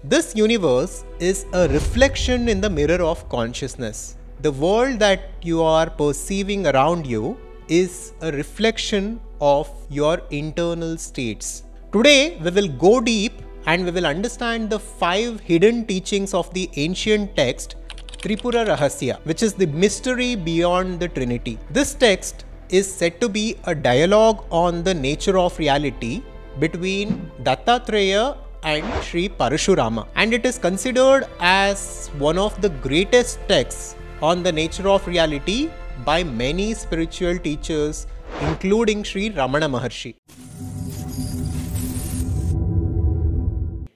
This universe is a reflection in the mirror of consciousness. The world that you are perceiving around you is a reflection of your internal states. Today, we will go deep and we will understand the 5 hidden teachings of the ancient text Tripura Rahasya, which is the mystery beyond the Trinity. This text is said to be a dialogue on the nature of reality between Dattatreya and Sri Parashurama, and it is considered as one of the greatest texts on the nature of reality by many spiritual teachers, including Sri Ramana Maharshi.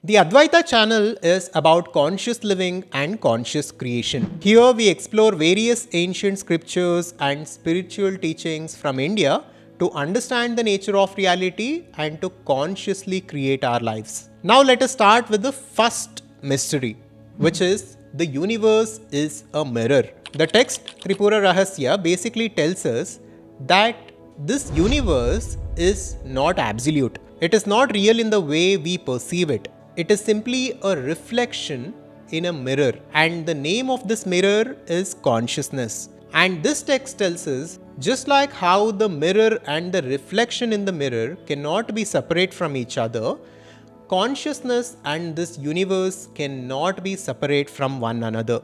The Adhvaitha channel is about conscious living and conscious creation. Here we explore various ancient scriptures and spiritual teachings from India to understand the nature of reality and to consciously create our lives. Now let us start with the first mystery, which is the universe is a mirror. The text Tripura Rahasya basically tells us that this universe is not absolute. It is not real in the way we perceive it. It is simply a reflection in a mirror, and the name of this mirror is consciousness. And this text tells us, just like how the mirror and the reflection in the mirror cannot be separate from each other, consciousness and this universe cannot be separate from one another.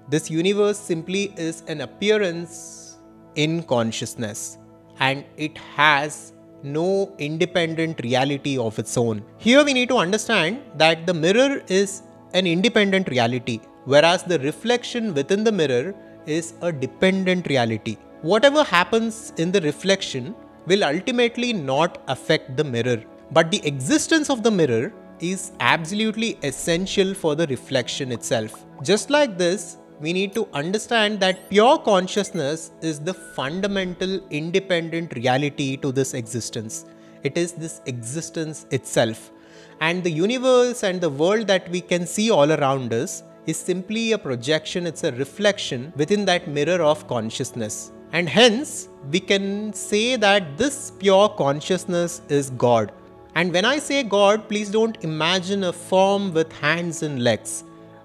This universe simply is an appearance in consciousness, and it has no independent reality of its own. Here we need to understand that the mirror is an independent reality, whereas the reflection within the mirror is a dependent reality. Whatever happens in the reflection will ultimately not affect the mirror, but the existence of the mirror is absolutely essential for the reflection itself. Just like this, we need to understand that pure consciousness is the fundamental independent reality to this existence. It is this existence itself. And the universe and the world that we can see all around us is simply a projection, it's a reflection within that mirror of consciousness. And hence, we can say that this pure consciousness is God. And when I say God, please don't imagine a form with hands and legs.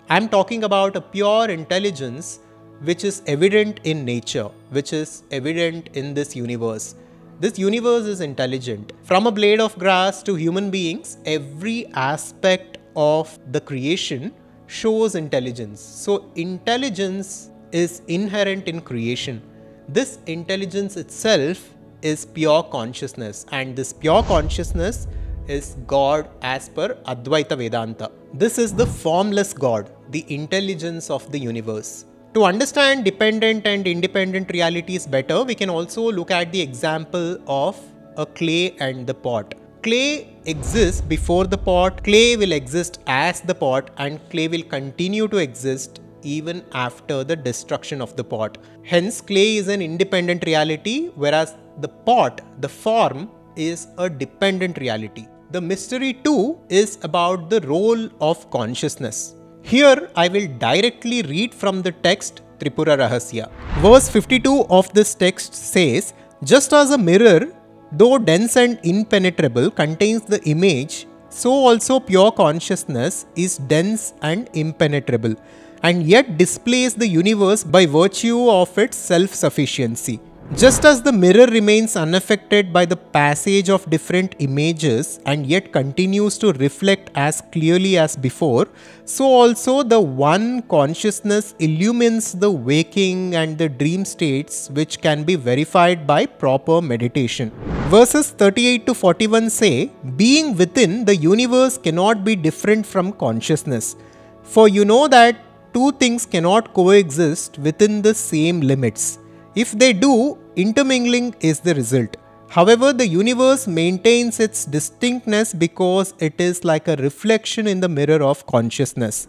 I am talking about a pure intelligence which is evident in nature, which is evident in this universe. This universe is intelligent. From a blade of grass to human beings, every aspect of the creation shows intelligence. So intelligence is inherent in creation. This intelligence itself is pure consciousness, and this pure consciousness is God as per Adhvaitha Vedanta. This is the formless God, the intelligence of the universe. To understand dependent and independent realities better, we can also look at the example of a clay and the pot. Clay exists before the pot, clay will exist as the pot, and clay will continue to exist even after the destruction of the pot. Hence, clay is an independent reality, whereas the pot, the form, is a dependent reality. The mystery too is about the role of consciousness. Here I will directly read from the text Tripura Rahasya. Verse 52 of this text says, "Just as a mirror, though dense and impenetrable, contains the image, so also pure consciousness is dense and impenetrable, and yet displays the universe by virtue of its self-sufficiency. Just as the mirror remains unaffected by the passage of different images and yet continues to reflect as clearly as before, so also the one consciousness illumines the waking and the dream states, which can be verified by proper meditation." Verses 38 to 41 say, "Being within, the universe cannot be different from consciousness. For you know that two things cannot coexist within the same limits. If they do, intermingling is the result. However, the universe maintains its distinctness because it is like a reflection in the mirror of consciousness.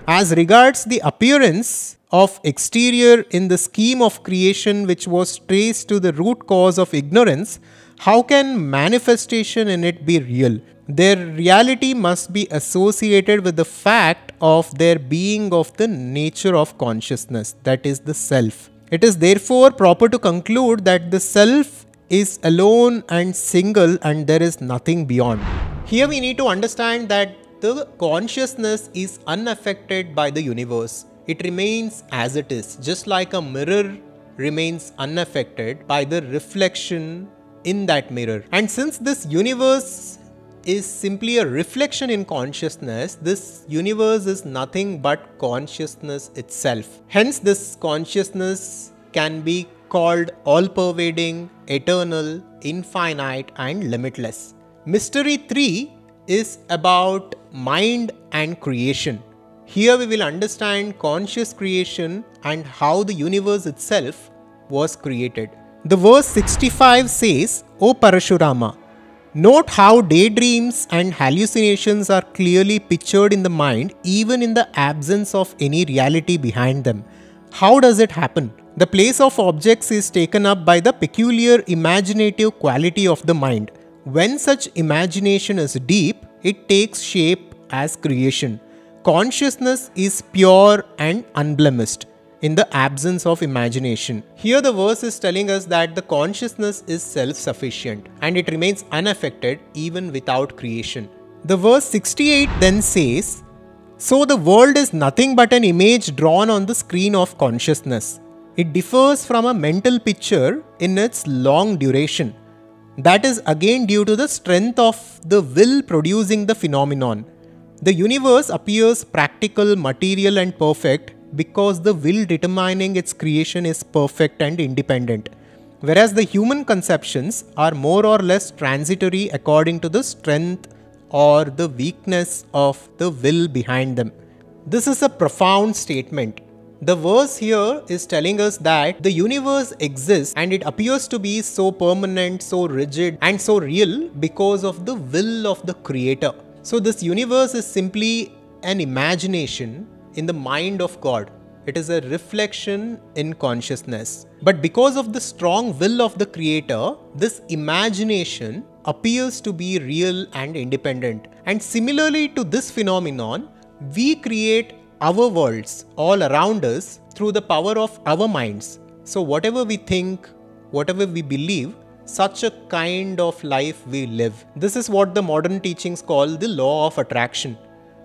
As regards the appearance of exterior in the scheme of creation which was traced to the root cause of ignorance, how can manifestation in it be real? Their reality must be associated with the fact of their being of the nature of consciousness, that is the self. It is therefore proper to conclude that the self is alone and single and there is nothing beyond." Here we need to understand that the consciousness is unaffected by the universe. It remains as it is, just like a mirror remains unaffected by the reflection in that mirror. And since this universe is simply a reflection in consciousness, this universe is nothing but consciousness itself. Hence, this consciousness can be called all-pervading, eternal, infinite, and limitless. Mystery 3 is about mind and creation. Here we will understand conscious creation and how the universe itself was created. The verse 65 says, O Parashurama, note how daydreams and hallucinations are clearly pictured in the mind even in the absence of any reality behind them. How does it happen? The place of objects is taken up by the peculiar imaginative quality of the mind. When such imagination is deep, it takes shape as creation. Consciousness is pure and unblemished in the absence of imagination. Here the verse is telling us that the consciousness is self-sufficient and it remains unaffected even without creation. The verse 68 then says, so the world is nothing but an image drawn on the screen of consciousness. It differs from a mental picture in its long duration. That is again due to the strength of the will producing the phenomenon. The universe appears practical, material and perfect because the will determining its creation is perfect and independent, whereas the human conceptions are more or less transitory according to the strength or the weakness of the will behind them. This is a profound statement. The verse here is telling us that the universe exists and it appears to be so permanent, so rigid and so real because of the will of the creator. So this universe is simply an imagination in the mind of God. It is a reflection in consciousness. But because of the strong will of the creator, this imagination appears to be real and independent. And similarly to this phenomenon, we create our worlds all around us through the power of our minds. So whatever we think, whatever we believe, such a kind of life we live. This is what the modern teachings call the law of attraction.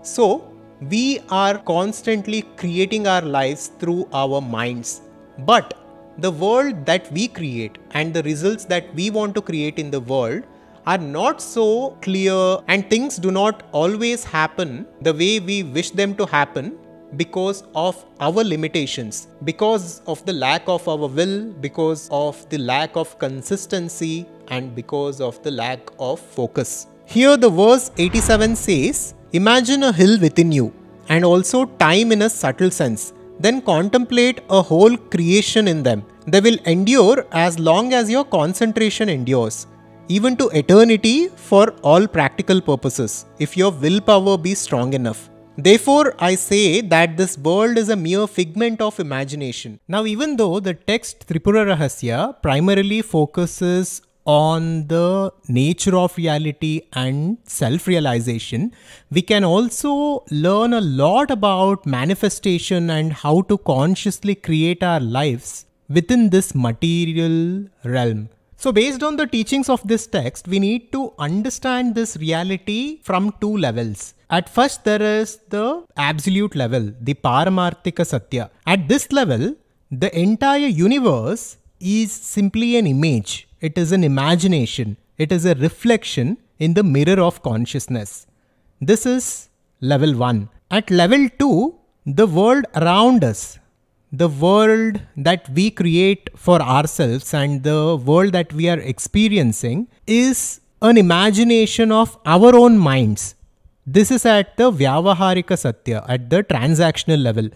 So we are constantly creating our lives through our minds. But the world that we create and the results that we want to create in the world are not so clear, and things do not always happen the way we wish them to happen because of our limitations, because of the lack of our will, because of the lack of consistency, and because of the lack of focus. Here the verse 87 says, imagine a hill within you and also time in a subtle sense. Then contemplate a whole creation in them. They will endure as long as your concentration endures, even to eternity for all practical purposes, if your willpower be strong enough. Therefore, I say that this world is a mere figment of imagination. Now, even though the text Tripura Rahasya primarily focuses on the nature of reality and self-realization, we can also learn a lot about manifestation and how to consciously create our lives within this material realm. So based on the teachings of this text, we need to understand this reality from two levels. At first, there is the absolute level, the Paramarthika Satya. At this level, the entire universe is simply an image. It is an imagination. It is a reflection in the mirror of consciousness. This is level 1. At level 2, the world around us, the world that we create for ourselves and the world that we are experiencing is an imagination of our own minds. This is at the Vyavaharika Satya, at the transactional level.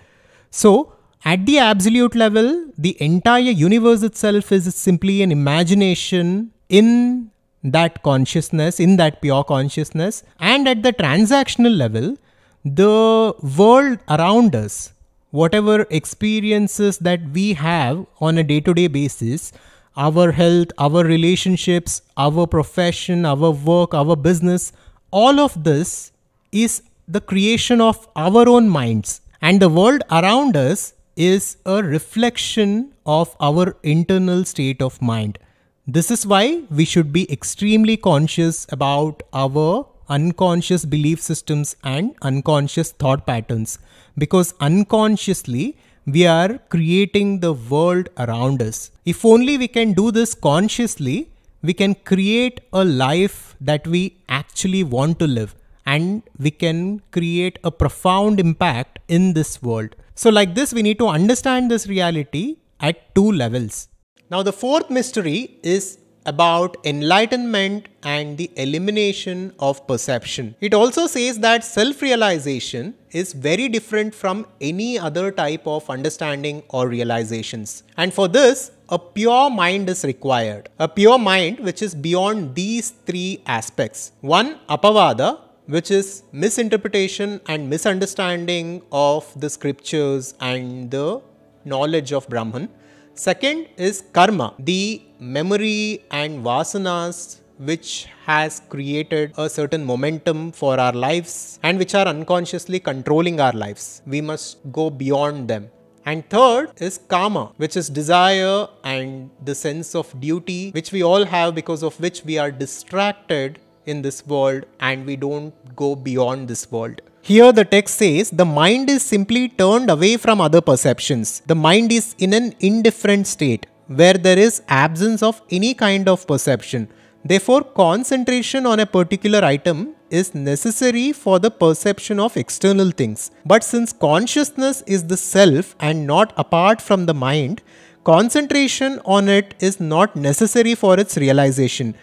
So, at the absolute level, the entire universe itself is simply an imagination in that consciousness, in that pure consciousness. And at the transactional level, the world around us, whatever experiences that we have on a day-to-day basis, our health, our relationships, our profession, our work, our business, all of this is the creation of our own minds. And the world around us is a reflection of our internal state of mind. This is why we should be extremely conscious about our unconscious belief systems and unconscious thought patterns, because unconsciously we are creating the world around us. If only we can do this consciously, we can create a life that we actually want to live, and we can create a profound impact in this world. So like this, we need to understand this reality at two levels. Now the fourth mystery is about enlightenment and the elimination of perception. It also says that self-realization is very different from any other type of understanding or realizations. And for this, a pure mind is required. A pure mind which is beyond these three aspects. One, apavada, which is misinterpretation and misunderstanding of the scriptures and the knowledge of Brahman. Second is karma, the memory and vasanas which has created a certain momentum for our lives and which are unconsciously controlling our lives. We must go beyond them. And third is kama, which is desire and the sense of duty which we all have, because of which we are distracted in this world and we don't go beyond this world. Here the text says the mind is simply turned away from other perceptions. The mind is in an indifferent state where there is absence of any kind of perception. Therefore, concentration on a particular item is necessary for the perception of external things. But since consciousness is the self and not apart from the mind, concentration on it is not necessary for its realization.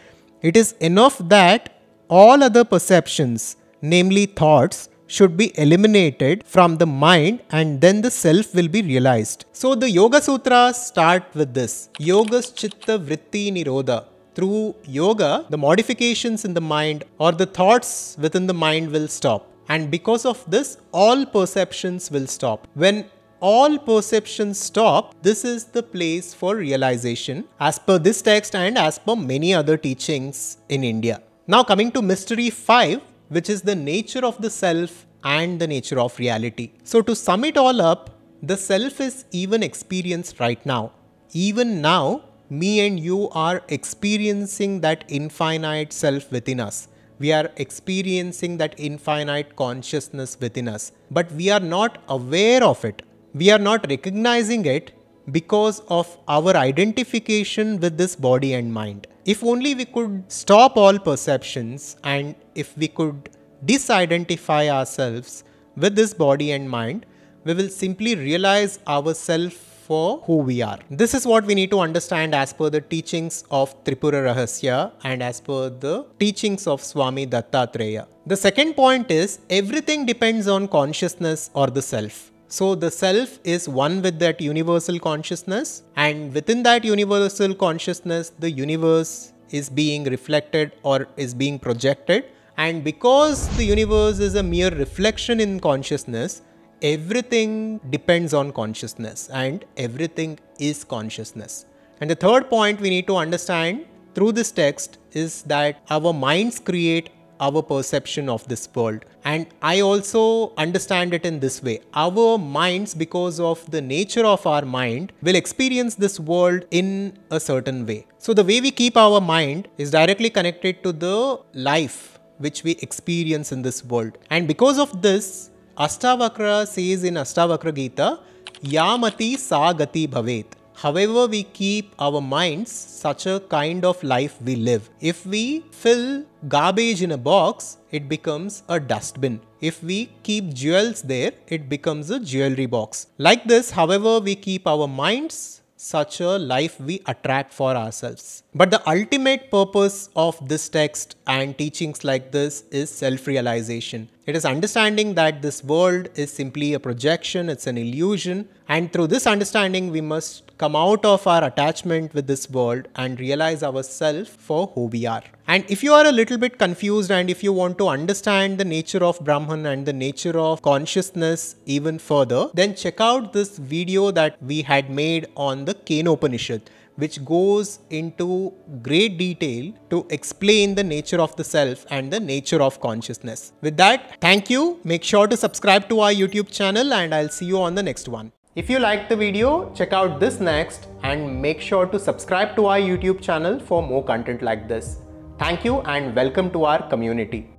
It is enough that all other perceptions, namely thoughts, should be eliminated from the mind, and then the self will be realized. So the Yoga Sutras start with this. Yogas chitta vritti nirodha. Through yoga, the modifications in the mind or the thoughts within the mind will stop. And because of this, all perceptions will stop. When all perceptions stop, this is the place for realization as per this text and as per many other teachings in India. Now coming to mystery 5, which is the nature of the self and the nature of reality. So to sum it all up, the self is even experienced right now. Even now, me and you are experiencing that infinite self within us. We are experiencing that infinite consciousness within us. But we are not aware of it. We are not recognizing it because of our identification with this body and mind. If only we could stop all perceptions, and if we could disidentify ourselves with this body and mind, we will simply realize ourselves for who we are. This is what we need to understand as per the teachings of Tripura Rahasya and as per the teachings of Swami Dattatreya. The second point is everything depends on consciousness or the self. So the self is one with that universal consciousness, and within that universal consciousness, the universe is being reflected or is being projected. And because the universe is a mere reflection in consciousness, everything depends on consciousness and everything is consciousness. And the third point we need to understand through this text is that our minds create our perception of this world. And I also understand it in this way. Our minds, because of the nature of our mind, will experience this world in a certain way. So the way we keep our mind is directly connected to the life which we experience in this world. And because of this, Ashtavakra says in Ashtavakra Gita, Yamati sa gati bhavet. However we keep our minds, such a kind of life we live. If we fill garbage in a box, it becomes a dustbin. If we keep jewels there, it becomes a jewelry box. Like this, however we keep our minds, such a life we attract for ourselves. But the ultimate purpose of this text and teachings like this is self-realization. It is understanding that this world is simply a projection, it's an illusion, and through this understanding we must come out of our attachment with this world and realize ourselves for who we are. And if you are a little bit confused and if you want to understand the nature of Brahman and the nature of consciousness even further, then check out this video that we had made on the Upanishad, which goes into great detail to explain the nature of the self and the nature of consciousness. With that, thank you. Make sure to subscribe to our YouTube channel and I'll see you on the next one. If you liked the video, check out this next and make sure to subscribe to our YouTube channel for more content like this. Thank you and welcome to our community.